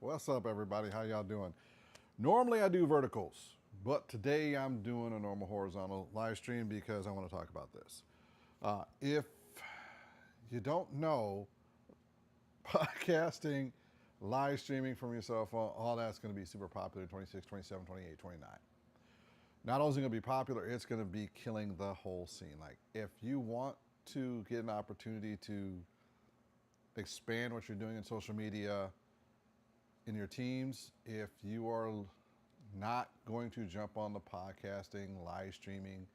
What's up, everybody? How y'all doing? Normally I do verticals, but today I'm doing a normal horizontal live stream because I want to talk about this. If you don't know, podcasting, live streaming from your cell phone, all that's going to be super popular in 26, 27, 28, 29. Not only is it going to be popular, it's going to be killing the whole scene. Like, if you want to get an opportunity to expand what you're doing in social media, in your teams, if you are not going to jump on the podcasting, live streaming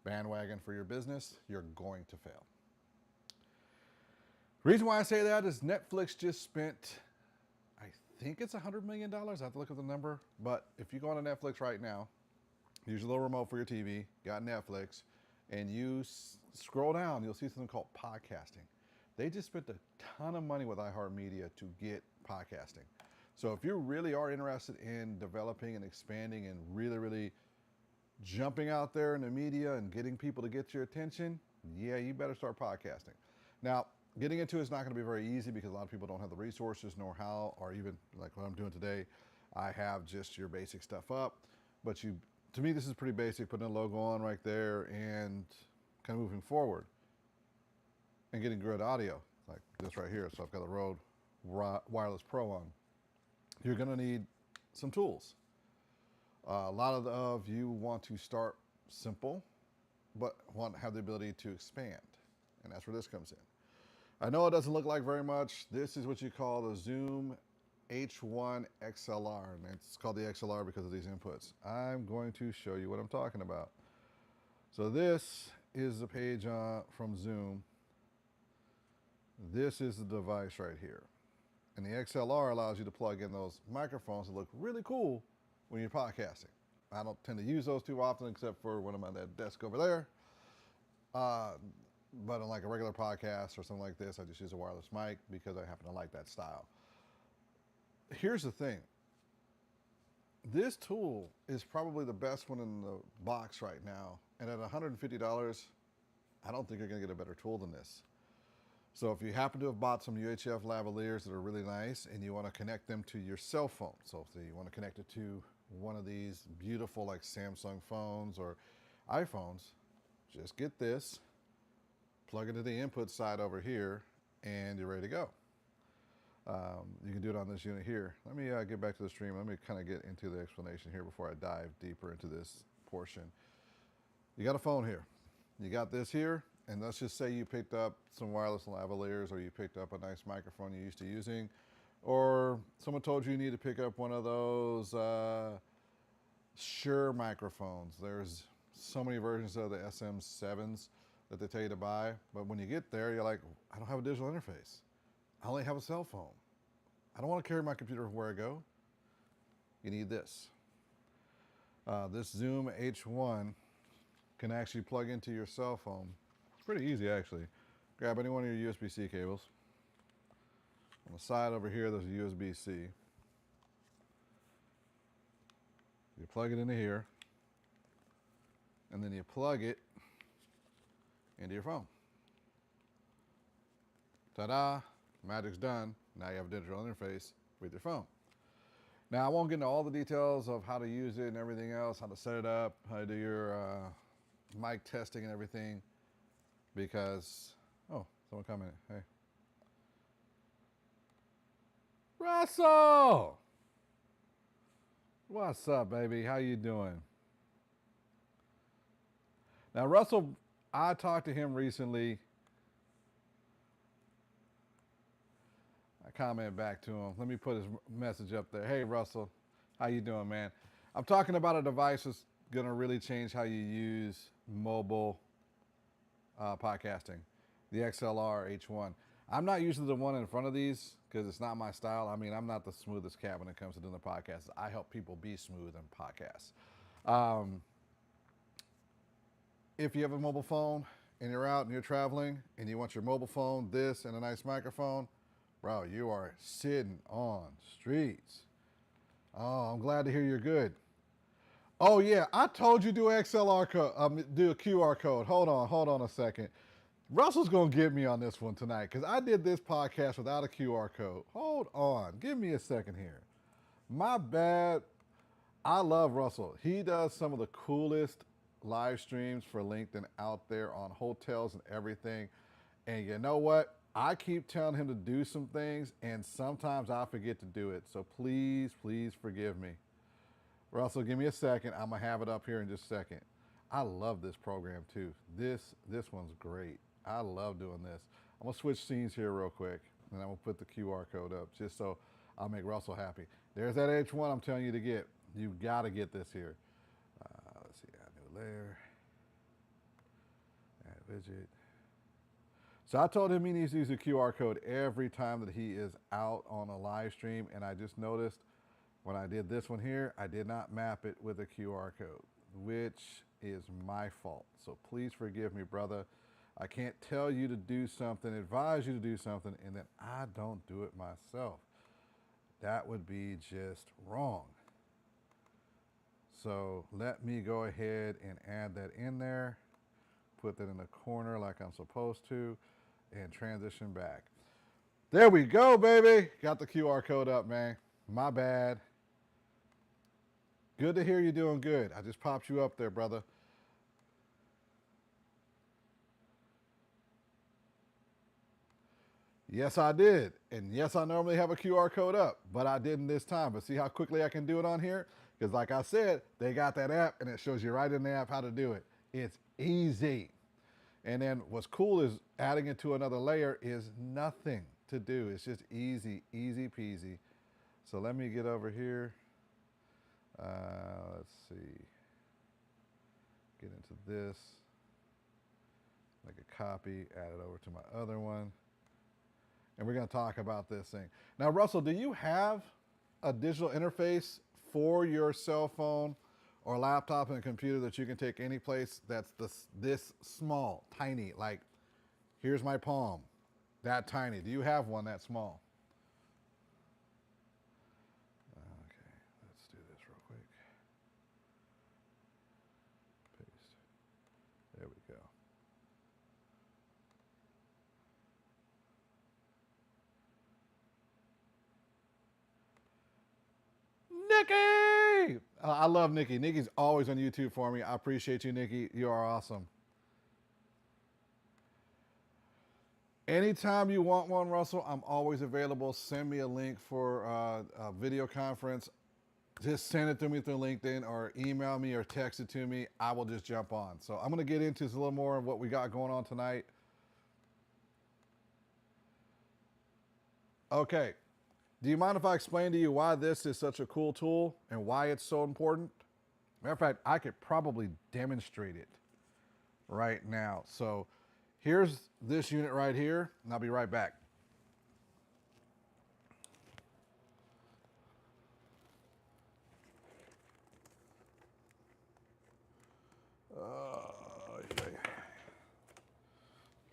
bandwagon for your business, you're going to fail. The reason why I say that is Netflix just spent, I think it's $100 million. I have to look at the number. But if you go on to Netflix right now, use your little remote for your TV, got Netflix, and you scroll down, you'll see something called podcasting. They just spent a ton of money with iHeartMedia to get podcasting. So if you really are interested in developing and expanding and really jumping out there in the media and getting people to get your attention, yeah, you better start podcasting. Now, getting into it is not going to be very easy because a lot of people don't have the resources nor how, or even like what I'm doing today, I have just your basic stuff up. But to me, this is pretty basic, putting a logo on right there and kind of moving forward and getting good audio like this right here. So I've got the Rode Wireless Pro on. You're going to need some tools. A lot of you want to start simple, but want to have the ability to expand. And that's where this comes in. I know it doesn't look like very much. This is what you call the Zoom H1 XLR. And it's called the XLR because of these inputs. I'm going to show you what I'm talking about. So this is the page from Zoom. This is the device right here. And the XLR allows you to plug in those microphones that look really cool when you're podcasting. I don't tend to use those too often except for when I'm on that desk over there. But on like a regular podcast or something like this, I just use a wireless mic because I happen to like that style. Here's the thing. This tool is probably the best one in the box right now. And at $150, I don't think you're going to get a better tool than this. So if you happen to have bought some UHF lavaliers that are really nice and you want to connect them to your cell phone, so if you want to connect it to one of these beautiful like Samsung phones or iPhones, just get this, plug it to the input side over here, and you're ready to go. You can do it on this unit here. Let me get back to the stream. Let me kind of get into the explanation here before I dive deeper into this portion. You got a phone here. You got this here. And let's just say you picked up some wireless lavaliers or you picked up a nice microphone you're used to using, or someone told you you need to pick up one of those Shure microphones. There's so many versions of the SM7s that they tell you to buy, but when you get there, you're like, I don't have a digital interface. I only have a cell phone. I don't want to carry my computer where I go. You need this. This Zoom H1 can actually plug into your cell phone. Pretty easy actually. Grab any one of your USB-C cables. On the side over here, there's a USB-C. You plug it into here, and then you plug it into your phone. Ta-da! Magic's done. Now you have a digital interface with your phone. Now I won't get into all the details of how to use it and everything else, how to set it up, how to do your mic testing and everything. Because, oh, someone commented, hey. Russell! What's up, baby? How you doing? Now, Russell, I talked to him recently. I commented back to him. Let me put his message up there. Hey, Russell, how you doing, man? I'm talking about a device that's going to really change how you use mobile podcasting, the XLR H1. I'm not usually the one in front of these because it's not my style. I mean, I'm not the smoothest cat when it comes to doing the podcasts. I help people be smooth in podcasts. If you have a mobile phone and you're out and you're traveling and you want your mobile phone, this and a nice microphone, bro, you are sitting on streets. Oh, I'm glad to hear you're good. Oh yeah, I told you do XLR code, do a QR code. Hold on a second. Russell's going to get me on this one tonight because I did this podcast without a QR code. Hold on. Give me a second here. My bad. I love Russell. He does some of the coolest live streams for LinkedIn out there on hotels and everything. And you know what? I keep telling him to do some things, and sometimes I forget to do it. So please, please forgive me. Russell, give me a second. I'm going to have it up here in just a second. I love this program too. This one's great. I love doing this. I'm going to switch scenes here real quick, and I'm going to put the QR code up just so I'll make Russell happy. There's that H1 I'm telling you to get. You've got to get this here. Let's see, add new layer, add widget. So I told him he needs to use a QR code every time that he is out on a live stream, and I just noticed when I did this one here, I did not map it with a QR code, which is my fault. So please forgive me, brother. I can't tell you to do something, advise you to do something, and then I don't do it myself. That would be just wrong. So let me go ahead and add that in there, put that in the corner like I'm supposed to, and transition back. There we go, baby. Got the QR code up, man. My bad. Good to hear you doing good. I just popped you up there, brother. Yes, I did. And yes, I normally have a QR code up, but I didn't this time. But see how quickly I can do it on here? Because like I said, they got that app and it shows you right in the app how to do it. It's easy. And then what's cool is adding it to another layer is nothing to do. It's just easy, easy peasy. So let me get over here. Let's see. Get into this. Make a copy, add it over to my other one. And we're going to talk about this thing. Now, Russell, do you have a digital interface for your cell phone or laptop and computer that you can take any place that's this small, tiny, like here's my palm, that tiny? Do you have one that small? Okay, let's do this real quick. Paste. There we go. Nikki! I love Nikki. Nikki's always on YouTube for me. I appreciate you, Nikki. You are awesome. Anytime you want one, Russell, I'm always available. Send me a link for a video conference. Just send it to me through LinkedIn or email me or text it to me. I will just jump on. So I'm going to get into a little more of what we got going on tonight. Okay. Do you mind if I explain to you why this is such a cool tool and why it's so important? Matter of fact, I could probably demonstrate it right now. So here's this unit right here, and I'll be right back.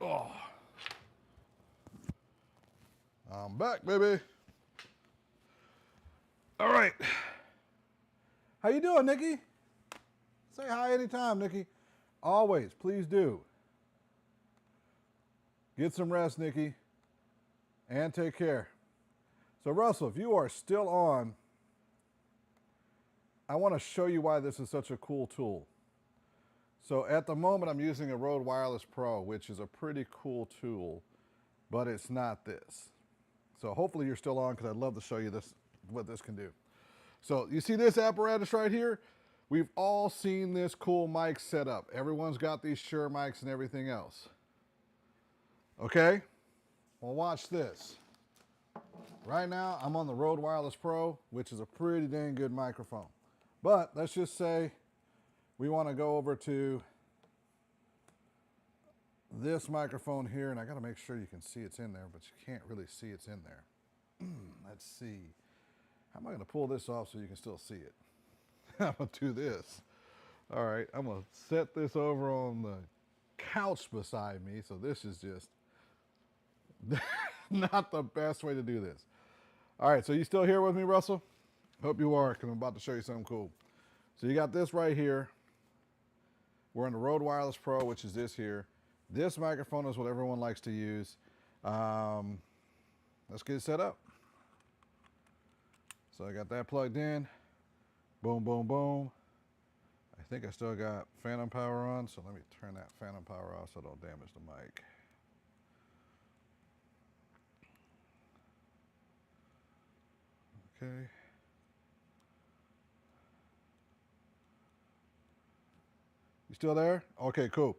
Oh, I'm back, baby. All right. How you doing, Nikki? Say hi anytime, Nikki. Always, please do. Get some rest, Nikki, and take care. So, Russell, if you are still on, I want to show you why this is such a cool tool. So at the moment, I'm using a Rode Wireless Pro, which is a pretty cool tool, but it's not this. So hopefully you're still on because I'd love to show you this, what this can do. So you see this apparatus right here? We've all seen this cool mic setup. Everyone's got these Shure mics and everything else. Okay? Well, watch this. Right now, I'm on the Rode Wireless Pro, which is a pretty dang good microphone. But let's just say we want to go over to this microphone here, and I got to make sure you can see it's in there, but you can't really see it's in there. Let's see. How am I going to pull this off so you can still see it? I'm going to do this. All right, I'm going to set this over on the couch beside me, so this is just not the best way to do this. All right, so you still here with me, Russell? Hope you are, because I'm about to show you something cool. So you got this right here. We're in the Rode Wireless Pro, which is this here. This microphone is what everyone likes to use. Let's get it set up. So I got that plugged in. Boom, boom, boom. I think I still got phantom power on, so let me turn that phantom power off so I don't damage the mic. Okay. You still there? Okay, cool.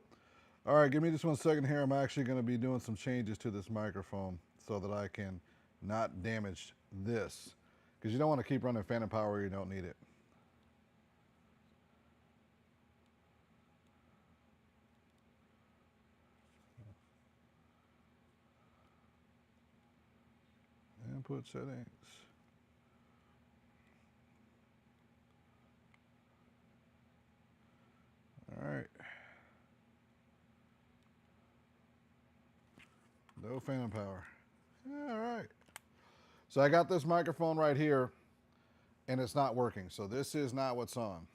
All right, give me just 1 second here. I'm actually going to be doing some changes to this microphone so that I can not damage this, because you don't want to keep running phantom power where you don't need it. Input settings. All right. No phantom power. All right. So I got this microphone right here, and it's not working. So this is not what's on.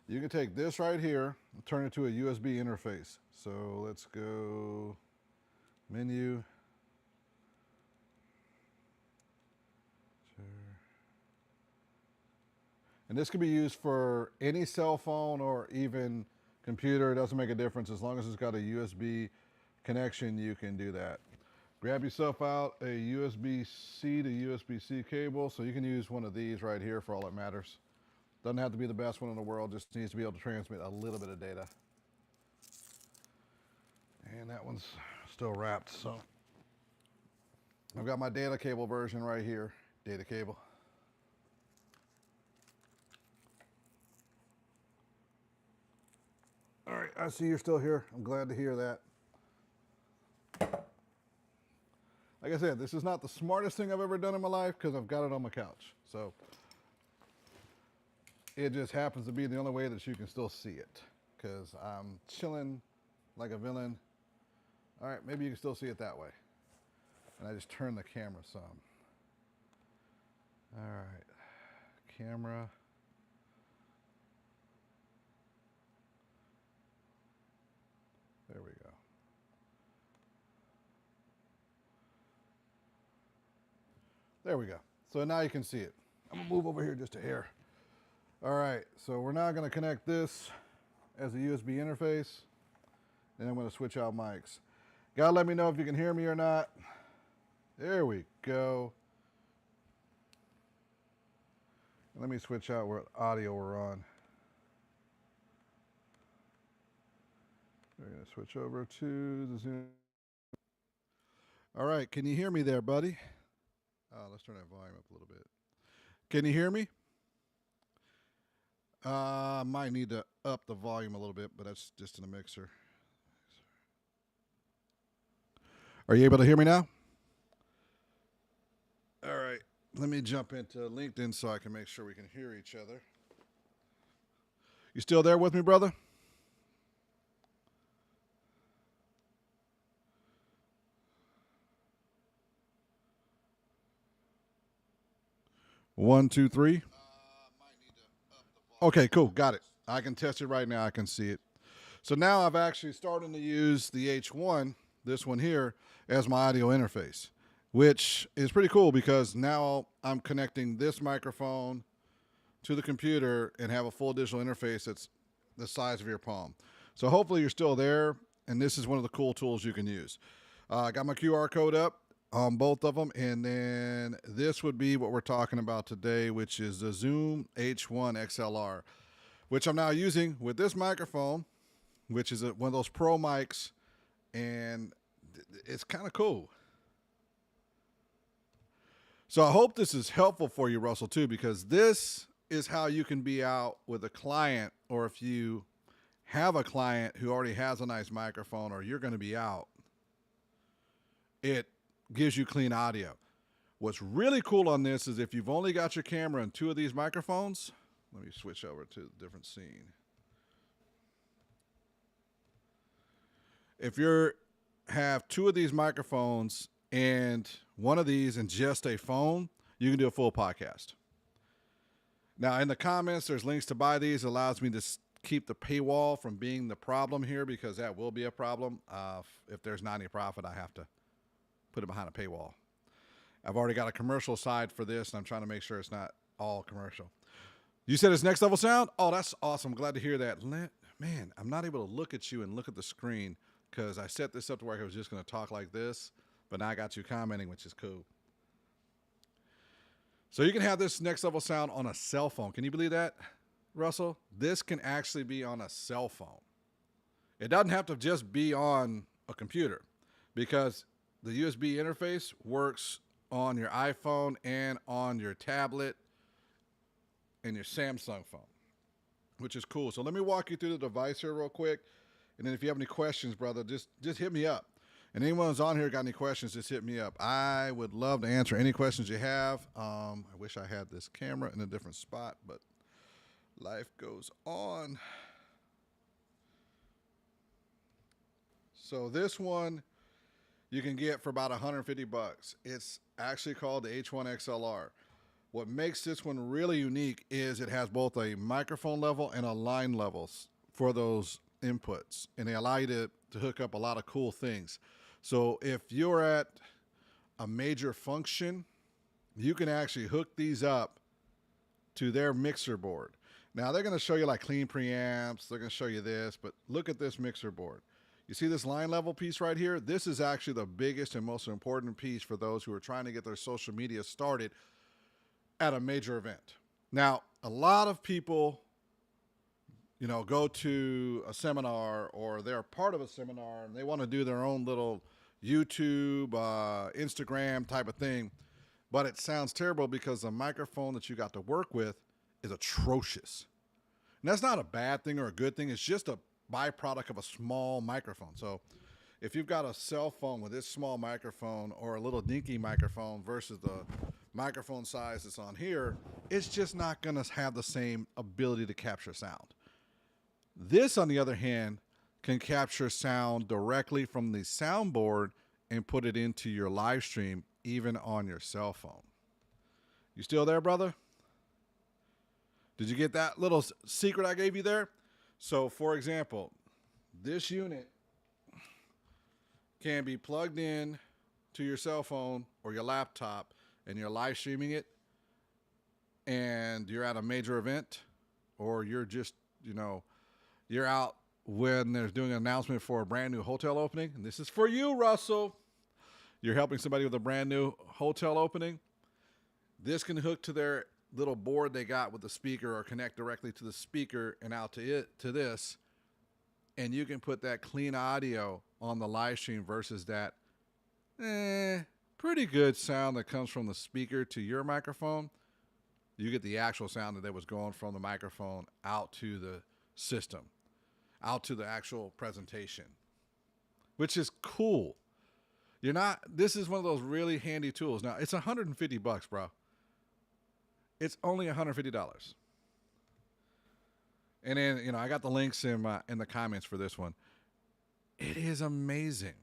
You can take this right here and turn it to a USB interface. So let's go menu. And this can be used for any cell phone or even computer. It doesn't make a difference. As long as it's got a USB connection, you can do that. Grab yourself out a USB-C to USB-C cable. So you can use one of these right here for all that matters. Doesn't have to be the best one in the world, just needs to be able to transmit a little bit of data. And that one's still wrapped, so. I've got my data cable version right here, data cable. All right, I see you're still here. I'm glad to hear that. Like I said, this is not the smartest thing I've ever done in my life because I've got it on my couch. So it just happens to be the only way that you can still see it because I'm chilling like a villain. All right, maybe you can still see it that way. And I just turned the camera some. All right, camera. There we go. There we go. So now you can see it. I'm gonna move over here just a hair. All right, so we're now gonna connect this as a USB interface. Then I'm gonna switch out mics. Gotta let me know if you can hear me or not. There we go. Let me switch out what audio we're on. We're gonna switch over to the Zoom. All right, can you hear me there, buddy? Let's turn that volume up a little bit. Can you hear me? I might need to up the volume a little bit, but that's just in the mixer. Are you able to hear me now? All right, let me jump into LinkedIn so I can make sure we can hear each other. You still there with me, brother? One, two, three. Okay, cool. Got it. I can test it right now. I can see it. So now I've actually started to use the H1, this one here, as my audio interface, which is pretty cool because now I'm connecting this microphone to the computer and have a full digital interface that's the size of your palm. So hopefully you're still there, and this is one of the cool tools you can use. I got my QR code up on both of them, and then this would be what we're talking about today, which is the Zoom H1 XLR, which I'm now using with this microphone, which is one of those pro mics, and it's kind of cool. So I hope this is helpful for you, Russell, too, because this is how you can be out with a client, or if you have a client who already has a nice microphone, or you're going to be out, it gives you clean audio. What's really cool on this is if you've only got your camera and two of these microphones, let me switch over to a different scene. If you have two of these microphones and one of these and just a phone, you can do a full podcast. Now, in the comments, there's links to buy these. It allows me to keep the paywall from being the problem here, because that will be a problem. If there's not any profit, I have to put it behind a paywall. I've already got a commercial side for this, and I'm trying to make sure it's not all commercial. You said it's next level sound? Oh, that's awesome. Glad to hear that. Man, I'm not able to look at you and look at the screen because I set this up to where I was just going to talk like this, but now I got you commenting, which is cool. So you can have this next level sound on a cell phone. Can you believe that, Russell? This can actually be on a cell phone. It doesn't have to just be on a computer, because the USB interface works on your iPhone and on your tablet and your Samsung phone, which is cool. So let me walk you through the device here real quick. And then if you have any questions, brother, just hit me up. And anyone who's on here got any questions, just hit me up. I would love to answer any questions you have. I wish I had this camera in a different spot, but life goes on. So this one you can get for about 150 bucks. It's actually called the H1 XLR. What makes this one really unique is it has both a microphone level and a line levels for those inputs, and they allow you to hook up a lot of cool things. So if you're at a major function, you can actually hook these up to their mixer board. Now they're going to show you like clean preamps, they're going to show you this, but look at this mixer board. You see this line level piece right here? This is actually the biggest and most important piece for those who are trying to get their social media started at a major event. Now, a lot of people, go to a seminar, or they're part of a seminar and they want to do their own little YouTube, Instagram type of thing, but it sounds terrible because the microphone that you got to work with is atrocious. And that's not a bad thing or a good thing. It's just a byproduct of a small microphone. So if you've got a cell phone with this small microphone or a little dinky microphone versus the microphone size that's on here, it's just not going to have the same ability to capture sound. This, on the other hand, can capture sound directly from the soundboard and put it into your live stream, even on your cell phone. You still there, brother? Did you get that little secret I gave you there? So, for example, this unit can be plugged in to your cell phone or your laptop, and you're live streaming it, and you're at a major event, or you're just, you're out when there's doing an announcement for a brand new hotel opening. And this is for you, Russell. You're helping somebody with a brand new hotel opening. This can hook to their little board they got with the speaker, or connect directly to the speaker and out to this. And you can put that clean audio on the live stream versus that pretty good sound that comes from the speaker to your microphone. You get the actual sound that was going from the microphone out to the system, out to the actual presentation, which is cool. This is one of those really handy tools. Now, it's 150 bucks, bro. It's only $150. And then, I got the links in the comments for this one. It is amazing.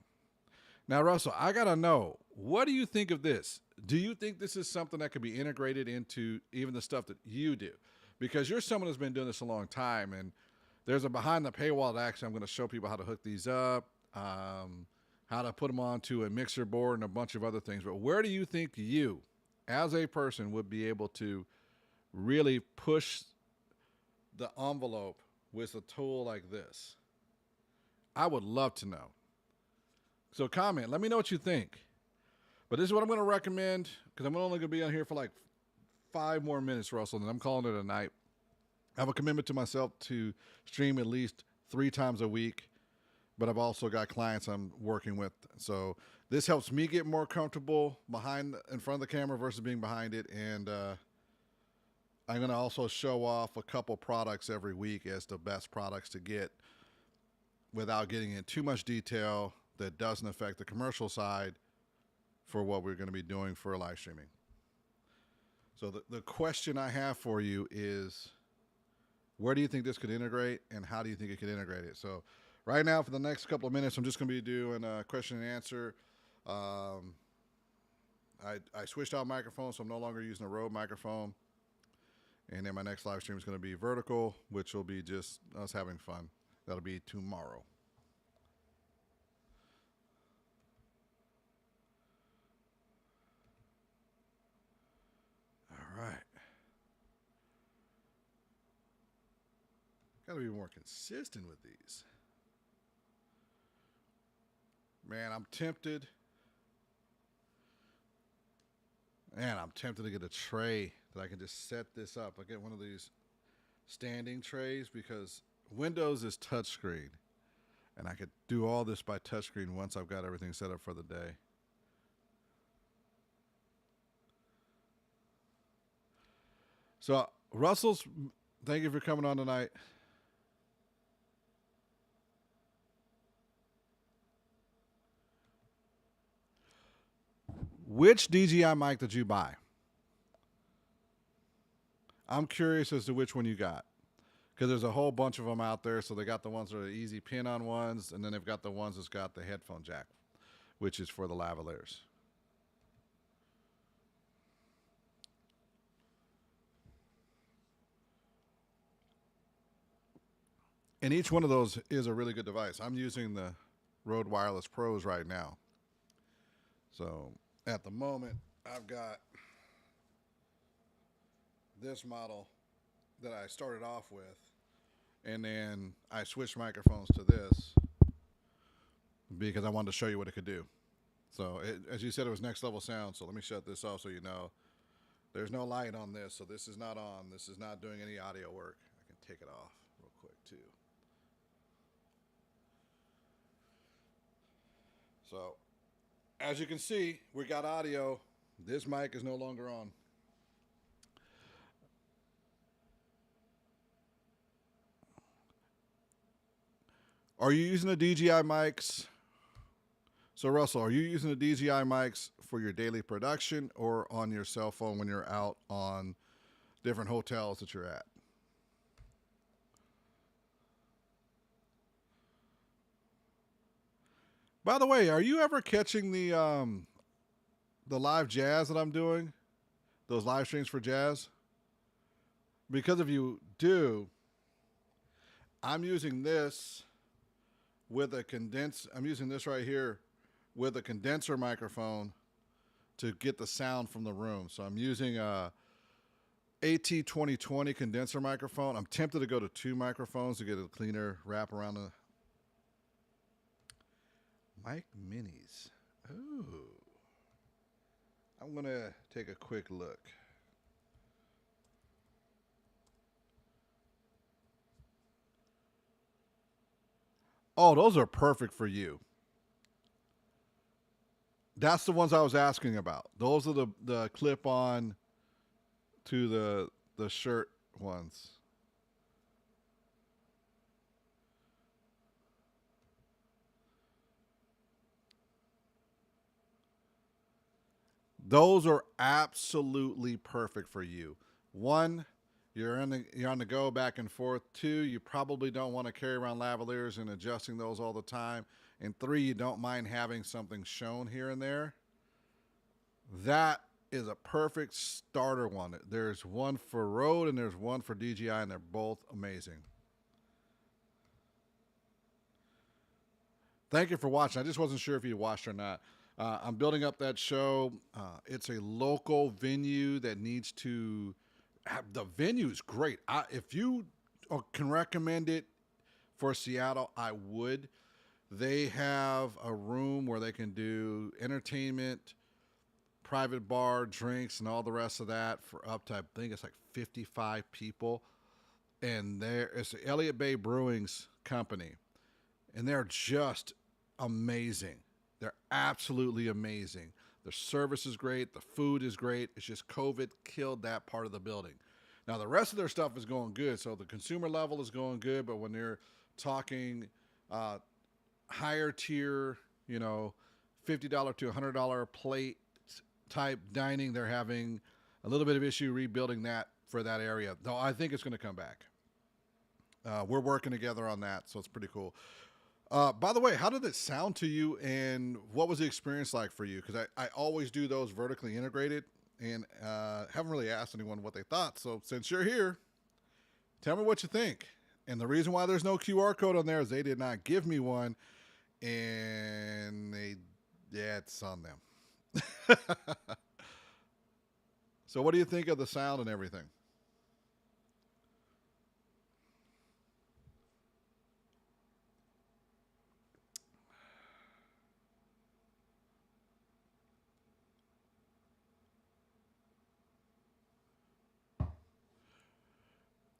Now, Russell, I got to know, what do you think of this? Do you think this is something that could be integrated into even the stuff that you do? Because you're someone who's been doing this a long time, and there's a behind the paywall that actually I'm going to show people how to hook these up, how to put them onto a mixer board and a bunch of other things. But where do you think you, as a person, would be able to really push the envelope with a tool like this? I would love to know. So comment, let me know what you think. But this is what I'm going to recommend, because I'm only going to be on here for like 5 more minutes, Russell, and I'm calling it a night. I have a commitment to myself to stream at least 3 times a week, but I've also got clients I'm working with. So this helps me get more comfortable in front of the camera versus being behind it. And I'm going to also show off a couple products every week as the best products to get without getting in too much detail that doesn't affect the commercial side for what we're going to be doing for live streaming. So the question I have for you is, where do you think this could integrate, and how do you think it could integrate it? So right now, for the next couple of minutes, I'm just going to be doing a question and answer. I switched out microphones, so I'm no longer using a Rode microphone. And then my next live stream is going to be vertical, which will be just us having fun. That'll be tomorrow. All right. Got to be more consistent with these. Man, I'm tempted. Man, I'm tempted to get a tray that I can just set this up. I get one of these standing trays because Windows is touchscreen. And I could do all this by touchscreen once I've got everything set up for the day. So, Russell's, thank you for coming on tonight. Which DJI mic did you buy? I'm curious as to which one you got. Because there's a whole bunch of them out there. So they got the ones that are easy pin-on ones, and then they've got the ones that's got the headphone jack, which is for the lavaliers. And each one of those is a really good device. I'm using the Rode Wireless Pros right now. So at the moment, I've got this model that I started off with, and then I switched microphones to this because I wanted to show you what it could do. So as you said, it was next level sound. So let me shut this off so you know. There's no light on this, so this is not on. This is not doing any audio work. I can take it off real quick too. So as you can see, we got audio. This mic is no longer on. Are you using the DJI mics? So Russell, are you using the DJI mics for your daily production or on your cell phone when you're out on different hotels that you're at? By the way, are you ever catching the live jazz that I'm doing? Those live streams for jazz? Because if you do, I'm using this with a I'm using this right here with a condenser microphone to get the sound from the room. So I'm using a AT2020 condenser microphone. I'm tempted to go to 2 microphones to get a cleaner wrap around the mic minis. Ooh. I'm going to take a quick look. Oh, those are perfect for you. That's the ones I was asking about. Those are the clip-on to the shirt ones. Those are absolutely perfect for you. One, you're on the go back and forth. 2, you probably don't want to carry around lavaliers and adjusting those all the time. And 3, you don't mind having something shown here and there. That is a perfect starter one. There's one for Rode and there's one for DJI, and they're both amazing. Thank you for watching. I just wasn't sure if you watched or not. I'm building up that show. It's a local venue that needs to have, the venue is great. If you can recommend it for Seattle, I would. They have a room where they can do entertainment, private bar, drinks, and all the rest of that for up to, I think it's like 55 people. And it's the Elliott Bay Brewing's company. And they're just amazing. They're absolutely amazing. The service is great. The food is great. It's just COVID killed that part of the building. Now, the rest of their stuff is going good. So the consumer level is going good. But when they're talking higher tier, $50 to $100 plate type dining, they're having a little bit of issue rebuilding that for that area. Though I think it's going to come back. We're working together on that. So it's pretty cool. By the way, how did it sound to you, and what was the experience like for you? Because I always do those vertically integrated, and haven't really asked anyone what they thought. So since you're here, tell me what you think. And the reason why there's no QR code on there is they did not give me one, and yeah, it's on them. So what do you think of the sound and everything?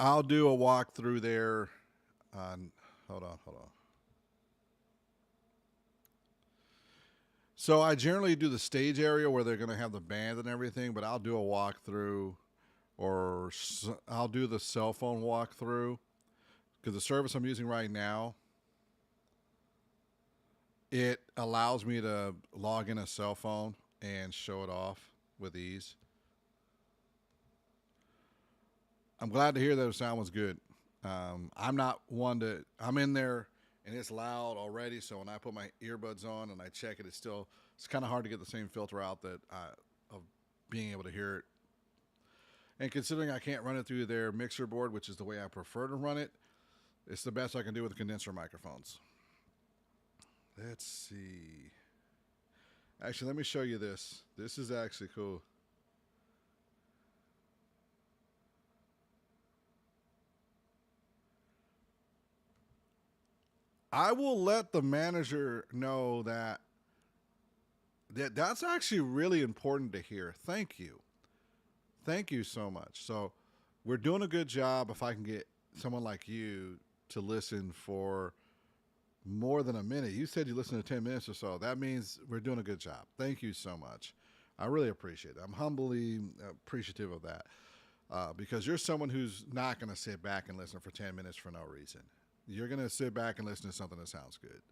I'll do a walkthrough there on, hold on. So I generally do the stage area where they're going to have the band and everything, but I'll do a walkthrough, or I'll do the cell phone walkthrough because the service I'm using right now, it allows me to log in a cell phone and show it off with ease. I'm glad to hear that the sound was good. I'm not one to, I'm in there and it's loud already. So when I put my earbuds on and I check it, it's kind of hard to get the same filter out of being able to hear it. And considering I can't run it through their mixer board, which is the way I prefer to run it, it's the best I can do with the condenser microphones. Let's see. Actually, let me show you this. This is actually cool. I will let the manager know that's actually really important to hear. Thank you. Thank you so much. So we're doing a good job if I can get someone like you to listen for more than a minute. You said you listened to 10 minutes or so. That means we're doing a good job. Thank you so much. I really appreciate it. I'm humbly appreciative of that because you're someone who's not going to sit back and listen for 10 minutes for no reason. You're going to sit back and listen to something that sounds good.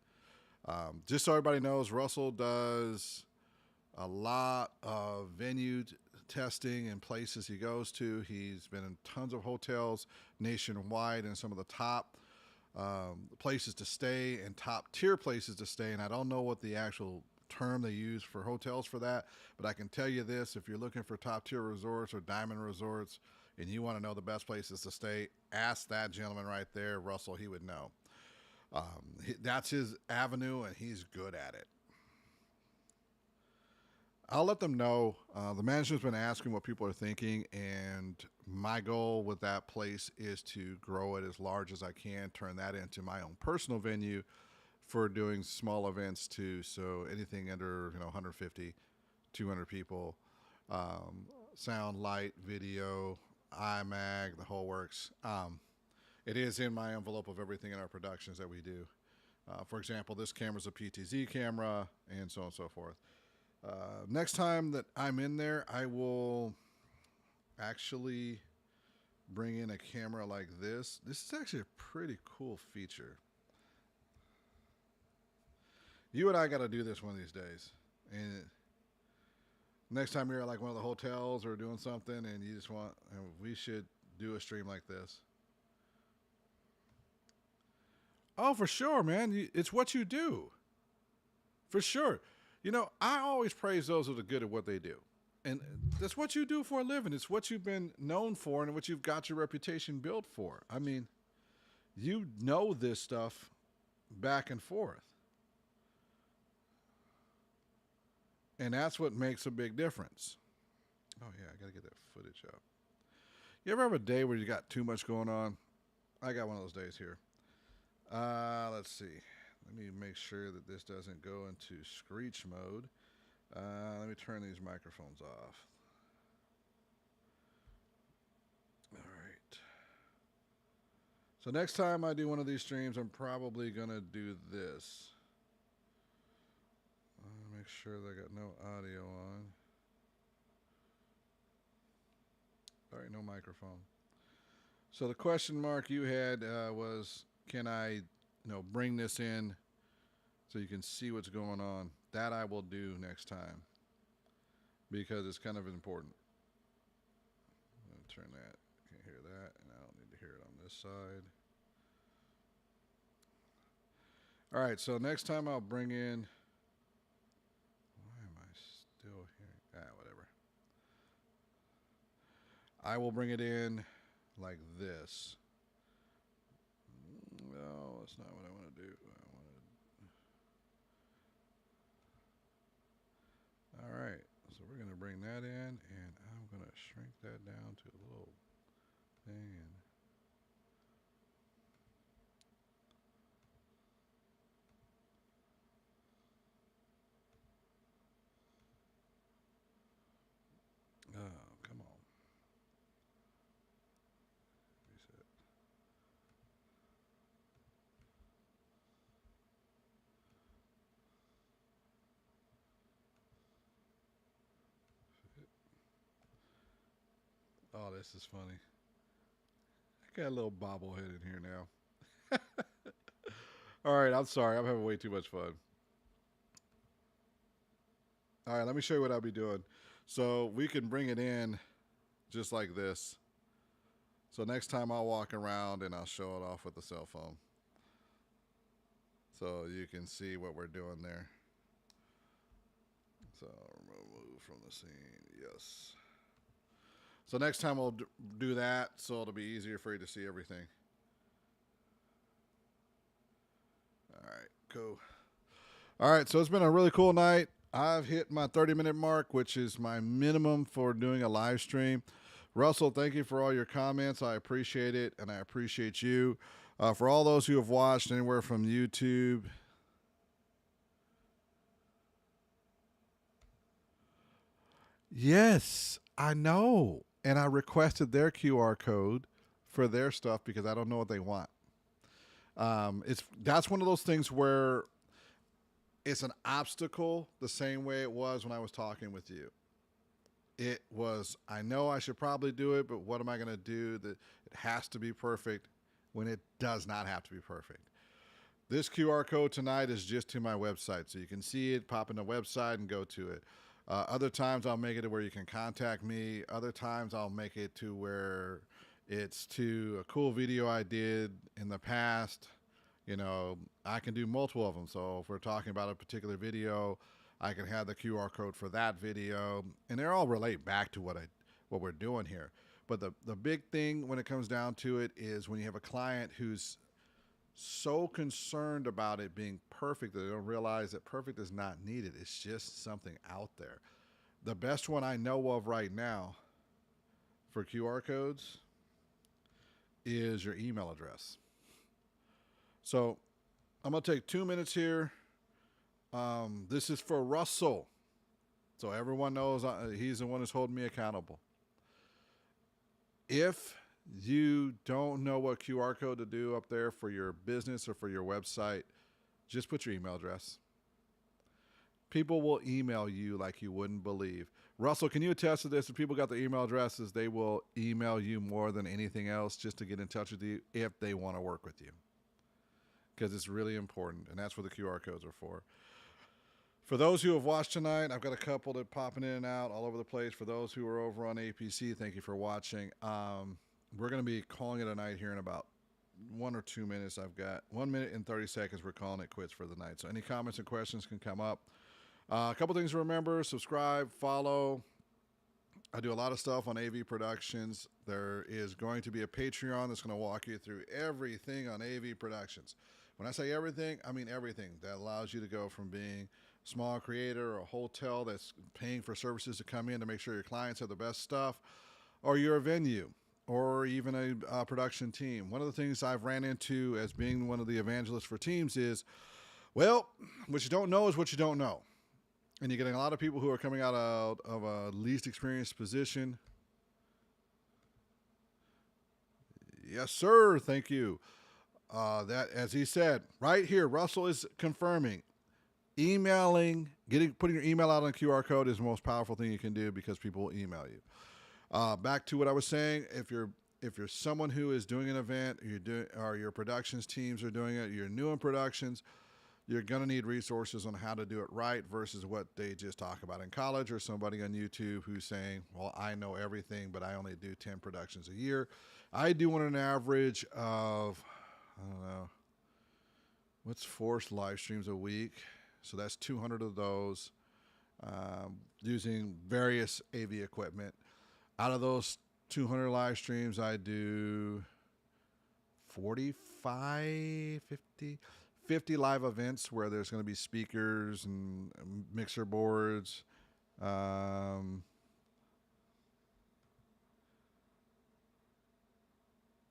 Just so everybody knows, Russell does a lot of venue testing in places he goes to. He's been in tons of hotels nationwide and some of the top places to stay and top tier places to stay. And I don't know what the actual term they use for hotels for that, but I can tell you this: if you're looking for top tier resorts or diamond resorts and you want to know the best places to stay, ask that gentleman right there, Russell. He would know. That's his avenue, and he's good at it. I'll let them know. The management's been asking what people are thinking, and my goal with that place is to grow it as large as I can, turn that into my own personal venue for doing small events too. So anything under 150, 200 people, sound, light, video, iMag, the whole works. It is in my envelope of everything in our productions that we do. For example, this camera's a PTZ camera, and so on and so forth. Next time that I'm in there, I will actually bring in a camera like this. This is actually a pretty cool feature. You and I got to do this one of these days. And next time you're at like one of the hotels or doing something and you just want, and we should do a stream like this. Oh, for sure, man. It's what you do. For sure. I always praise those that are good at what they do. And that's what you do for a living. It's what you've been known for and what you've got your reputation built for. I mean, you know this stuff back and forth. And that's what makes a big difference. Oh, yeah, I got to get that footage up. You ever have a day where you got too much going on? I got one of those days here. Let's see. Let me make sure that this doesn't go into screech mode. Let me turn these microphones off. All right. So next time I do one of these streams, I'm probably going to do this. Make sure that I got no audio on. All right, no microphone. So the question mark you had was, can I bring this in so you can see what's going on? That I will do next time because it's kind of important. I'm going to turn that. Can't hear that, and I don't need to hear it on this side. All right, so next time I'll bring in. Why am I still hearing? Whatever. I will bring it in like this. No, that's not what I want to do. All right, so we're going to bring that in, and I'm going to shrink that down to a little thing. Oh, come on. Reset. Oh, this is funny. I got a little bobblehead in here now. All right, I'm sorry. I'm having way too much fun. All right, let me show you what I'll be doing. So we can bring it in just like this. So next time I'll walk around and I'll show it off with the cell phone. So you can see what we're doing there. So remove from the scene. Yes. So next time we'll do that so it'll be easier for you to see everything. All right, cool. All right, so it's been a really cool night. I've hit my 30-minute mark, which is my minimum for doing a live stream. Russell, thank you for all your comments. I appreciate it, and I appreciate you. For all those who have watched anywhere from YouTube. Yes, I know. And I requested their QR code for their stuff because I don't know what they want. That's one of those things where it's an obstacle the same way it was when I was talking with you. It was, I know I should probably do it, but what am I going to do? That it has to be perfect when it does not have to be perfect. This QR code tonight is just to my website, so you can see it, pop in the website and go to it. Other times I'll make it to where you can contact me. Other times I'll make it to where it's to a cool video I did in the past. You know, I can do multiple of them. So if we're talking about a particular video, I can have the QR code for that video, and they all relate back to what we're doing here. But the big thing when it comes down to it is when you have a client who's so concerned about it being perfect that they don't realize that perfect is not needed. It's just something out there. The best one I know of right now for QR codes is your email address. So I'm going to take 2 minutes here. This is for Russell. So everyone knows he's the one who's holding me accountable. If you don't know what QR code to do up there for your business or for your website, just put your email address. People will email you like you wouldn't believe. Russell, can you attest to this? If people got their email addresses, they will email you more than anything else just to get in touch with you if they want to work with you. Because it's really important, and that's what the QR codes are for. For those who have watched tonight, I've got a couple that popping in and out all over the place. For those who are over on A.P.C, thank you for watching. We're going to be calling it a night here in about 1 or 2 minutes. I've got 1 minute and 30 seconds. We're calling it quits for the night. So any comments and questions can come up. A couple things to remember: subscribe, follow. I do a lot of stuff on AV Productions. There is going to be a Patreon that's going to walk you through everything on AV Productions. When I say everything, I mean everything that allows you to go from being a small creator or a hotel that's paying for services to come in to make sure your clients have the best stuff, or you're a venue, or even a production team. One of the things I've ran into as being one of the evangelists for teams is, well, what you don't know is what you don't know. And you're getting a lot of people who are coming out of a least experienced position. Yes, sir. Thank you. That, as he said, right here, Russell is confirming. Emailing, putting your email out on a QR code is the most powerful thing you can do because people will email you. Back to what I was saying, if you're someone who is doing an event, or your productions teams are doing it, you're new in productions, you're going to need resources on how to do it right versus what they just talk about in college, or somebody on YouTube who's saying, well, I know everything, but I only do 10 productions a year. I do on an average of, I don't know, what's 4 live streams a week? So that's 200 of those, using various AV equipment. Out of those 200 live streams, I do 45, 50 live events where there's going to be speakers and mixer boards.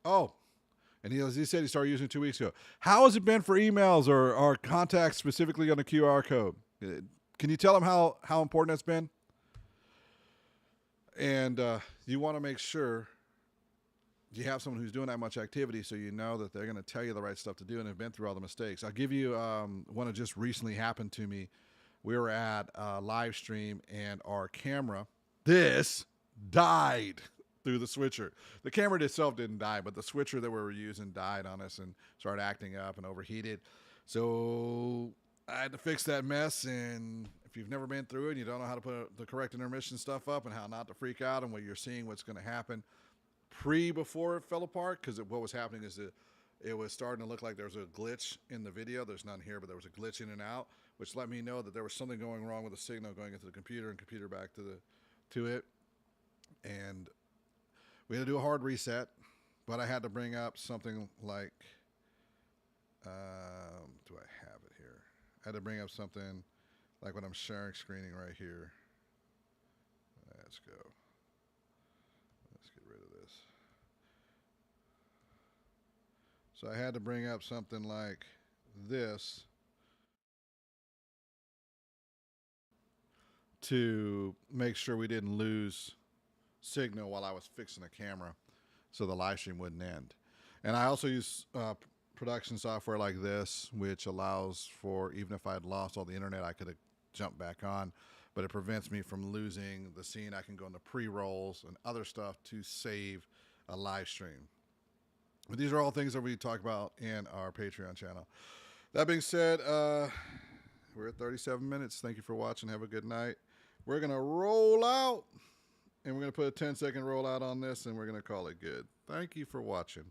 Oh, and he said he started using it 2 weeks ago. How has it been for emails or contacts specifically on the QR code? Can you tell him how important that's been? And you want to make sure you have someone who's doing that much activity so you know that they're going to tell you the right stuff to do and have been through all the mistakes. I'll give you one that just recently happened to me. We were at a live stream and our camera, this died through the switcher. The camera itself didn't die, but the switcher that we were using died on us and started acting up and overheated. So I had to fix that mess. And if you've never been through it and you don't know how to put the correct intermission stuff up and how not to freak out and what you're seeing what's going to happen before it fell apart, because what was happening is that it was starting to look like there was a glitch in the video. There's none here, but there was a glitch in and out, which let me know that there was something going wrong with the signal going into the computer and computer back to it. And we had to do a hard reset, but I had to bring up something like, do I have it here? I had to bring up something like when I'm sharing screening right here. Let's go. Let's get rid of this. So I had to bring up something like this to make sure we didn't lose signal while I was fixing the camera so the live stream wouldn't end. And I also use production software like this, which allows for, even if I had lost all the internet, I could have jumped back on, but it prevents me from losing the scene. I can go into pre-rolls and other stuff to save a live stream. But these are all things that we talk about in our Patreon channel. That being said, we're at 37 minutes. Thank you for watching. Have a good night. We're going to roll out, and we're going to put a 10-second rollout on this, and we're going to call it good. Thank you for watching.